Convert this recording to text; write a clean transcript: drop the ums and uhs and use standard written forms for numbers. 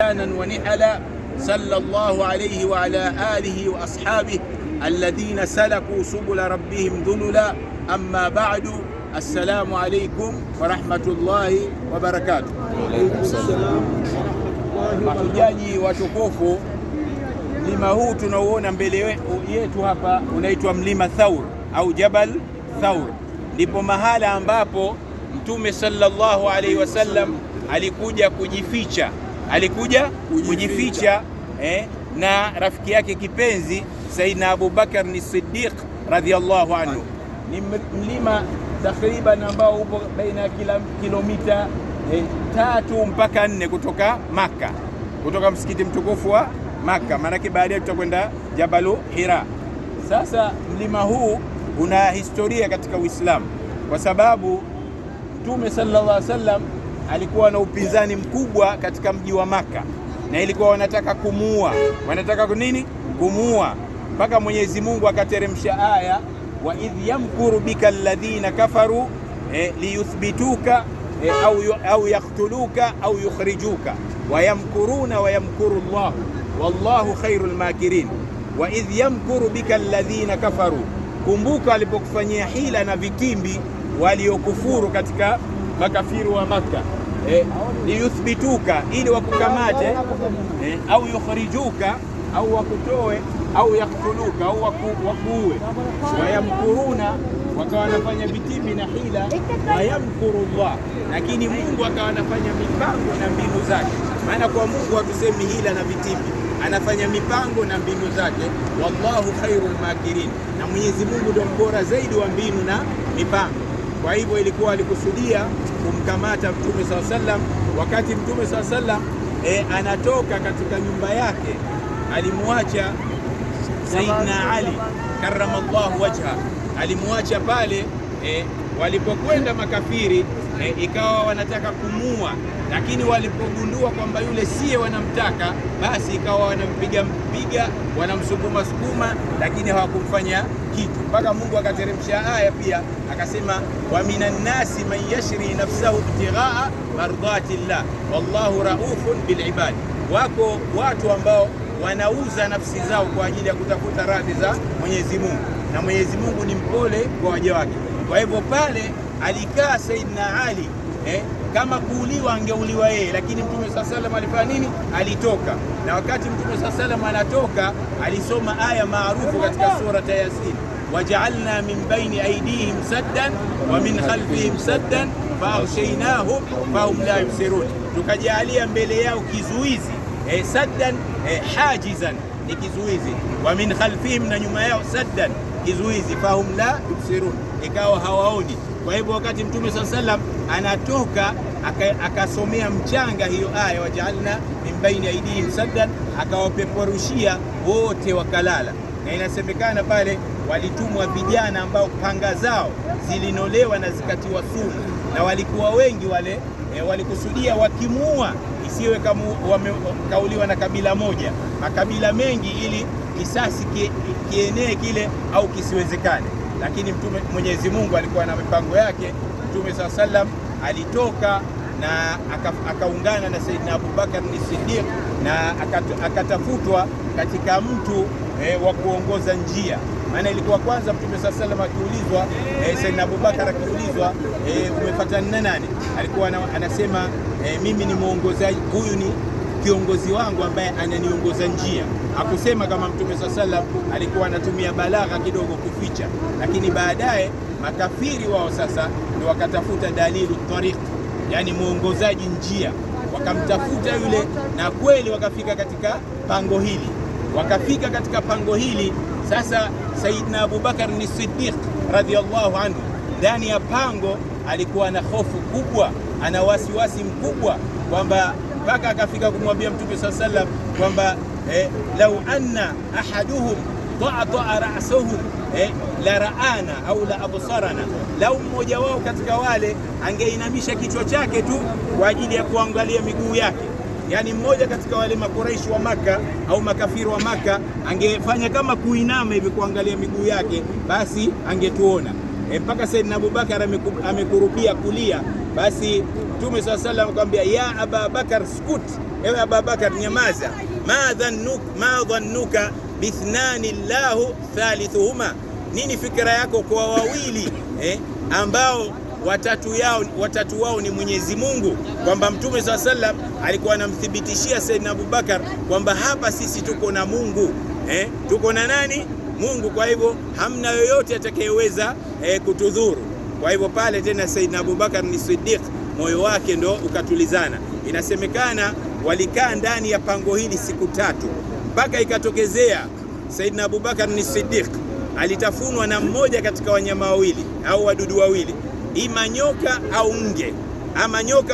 ونحلا صلى الله عليه وعلى آله وأصحابه الذين سلكوا سبل ربهم ذللا أما بعد السلام عليكم ورحمة الله وبركاته. Mahujaji watukufu, mlima huu tunauona mbele yetu hapa unaitwa mlima Thawr au Jabal Thawr. Ndipo mahala ambapo Mtume sallallahu alaihi wasallam alikuja kujificha na rafiki yake kipenzi Sayyidina Abu Bakar ni Siddiq radhiyallahu anhu. Ni mlima takriban ambao upo baina ya kilomita 3 mpaka 4 kutoka Makka, kutoka msikiti mtukufu wa Makka. Maanake baadaye tutakwenda Jabalu Hira. Sasa mlima huu una historia katika Uislamu kwa sababu Mtume sallallahu alaihi wasallam alikuwa na upinzani mkubwa katika mji wa Makka, na ilikuwa wanataka kumuua. Wanataka nini? Kumuua, mpaka Mwenyezi Mungu akateremsha aya, wa idh yamkuru bika alladhina kafaru liyuthbituka au yaktuluka au yukhrijuka wa yamkuruna wa yamkuru Allah wallahu khairul makirin. Wa idh yamkuru bika alladhina kafaru, kumbuka alipokufanyia hila na vitimbi waliokufuru katika makafiri wa Makka, liyuthbituka, ili wakukamate, au yukhrijuka, au wakutoe, au yaktuluka, au wakuue. Wayamkuruna, wakawa wanafanya vitimbi na hila, wayamkuru Allah, lakini Mungu akawa anafanya mipango na mbinu zake. Maana kwa Mungu hatusemi hila na vitimbi, anafanya mipango na mbinu zake. Wallahu khairul makirin, na Mwenyezi Mungu ndio mbora zaidi wa mbinu na mipango. Kwa hivyo ilikuwa alikusudia kumkamata Mtume sallallahu alaihi wasallam. Wakati Mtume sallallahu alaihi wasallam anatoka katika nyumba yake, alimwacha Sayyidina Ali karramallahu wajha, alimwacha pale. Walipokwenda makafiri, ikawa wanataka kumua, lakini walipogundua kwamba yule siye wanamtaka, basi ikawa wanampiga, wanamsukuma, lakini hawakumfanya kitu, mpaka Mungu akateremsha aya pia akasema, wa minan nasi man yashri nafsahu ibtighaa mardatillah wallahu raufun bil ibad. Wako watu ambao wanauza nafsi zao kwa ajili ya kutafuta radhi za Mwenyezi Mungu, na Mwenyezi Mungu ni mpole kwa waja wake. Kwa hivyo pale alikaa Sayyidina Ali, kama kuuliwa angeuliwa yeye, lakini Mtume sallallahu alaihi wasallam alifanya nini? Alitoka. Na wakati Mtume sallallahu alaihi wasallam anatoka, alisoma aya maarufu katika sura ya Yasin, waja'alna min baini aydihim saddan wa min khalfihim saddan faaghshaynahum fahum la yubsirun, tukajalia mbele yao kizuizi, saddan hajizan ni kizuizi, wa min khalfihim, na nyuma yao saddan kizuizi, fahum la yubsirun, ikawa hawaoni. Kwa hivyo wakati Mtume sallallahu alaihi wasallam anatoka, akasomea mchanga hiyo aya, waja'alna min baini aydihim saddan, akawapeperushia wote wakalala. Na inasemekana pale walitumwa vijana ambao panga zao zilinolewa na zikatiwa sumu, na walikuwa wengi wale, walikusudia wakimuua isiwe kama wamekauliwa na kabila moja, makabila mengi, ili kisasi kienee kile au kisiwezekane. Lakini Mwenyezi Mungu alikuwa na mipango yake. Mtume sallallahu alaihi wasallam alitoka na akaungana na Sayyidina Abu Bakar ni Siddiq, na akatafutwa katika mtu wa kuongoza njia. Maana ilikuwa kwanza Mtume sallallahu alaihi wasallam akiulizwa, Sayyidina Abu Bakar akiulizwa, umefuatana na nani? Alikuwa anasema, mimi ni muongozaji, huyu ni kiongozi wangu ambaye ananiongoza njia. Hakusema kama Mtume sallallahu alaihi wasallam alikuwa anatumia balagha kidogo kuficha, lakini baadaye makafiri wao sasa ndio wakatafuta dalilu tariq, yani muongozaji njia, wakamtafuta yule, na kweli wakafika katika pango hili. Wakafika katika pango hili sasa, Sayyidina Abu Bakar ni Siddiq radhiyallahu anhu ndani ya pango alikuwa na hofu kubwa, ana wasiwasi mkubwa, kwamba mpaka akafika kumwambia Mtume sallallahu alaihi wasallam kwamba lau anna ahaduhum ta'ata ra'suhu la ra'ana au la absarana, lau mmoja wao katika wale angeinamisha kichwa chake tu kwa ajili ya kuangalia miguu yake, yani mmoja katika wale makuraishi wa Maka au makafiri wa Maka angefanya kama kuinama hivi kuangalia miguu yake, basi angetuona. Mpaka Sayyidina Abu Bakar amekurubia kulia, basi Mtume sallallahu alayhi wasallam akamwambia, ya Aba Bakar skut, ewe Aba Bakar nyamaza, ma dhannuka bithnani Allahu thalithuhuma, nini fikra yako kwa wawili ambao watatu wao ni Mwenyezi Mungu, kwamba Mtume sallallahu alayhi wasallam alikuwa anamthibitishia Saidina Abubakar kwamba hapa sisi tuko na Mungu, tuko na nani? Mungu. Kwa hivyo hamna yoyote atakayeweza kutudhuru. Kwa hivyo pale tena Saidina Abubakar ni Siddiq, moyo wake ndo ukatulizana. Inasemekana walikaa ndani ya pango hili siku 3 mpaka ikatokezea Saidina Abubakar ni Siddiq alitafunwa na mmoja katika wanyama wawili au wadudu wawili, ima nyoka au nge, ama nyoka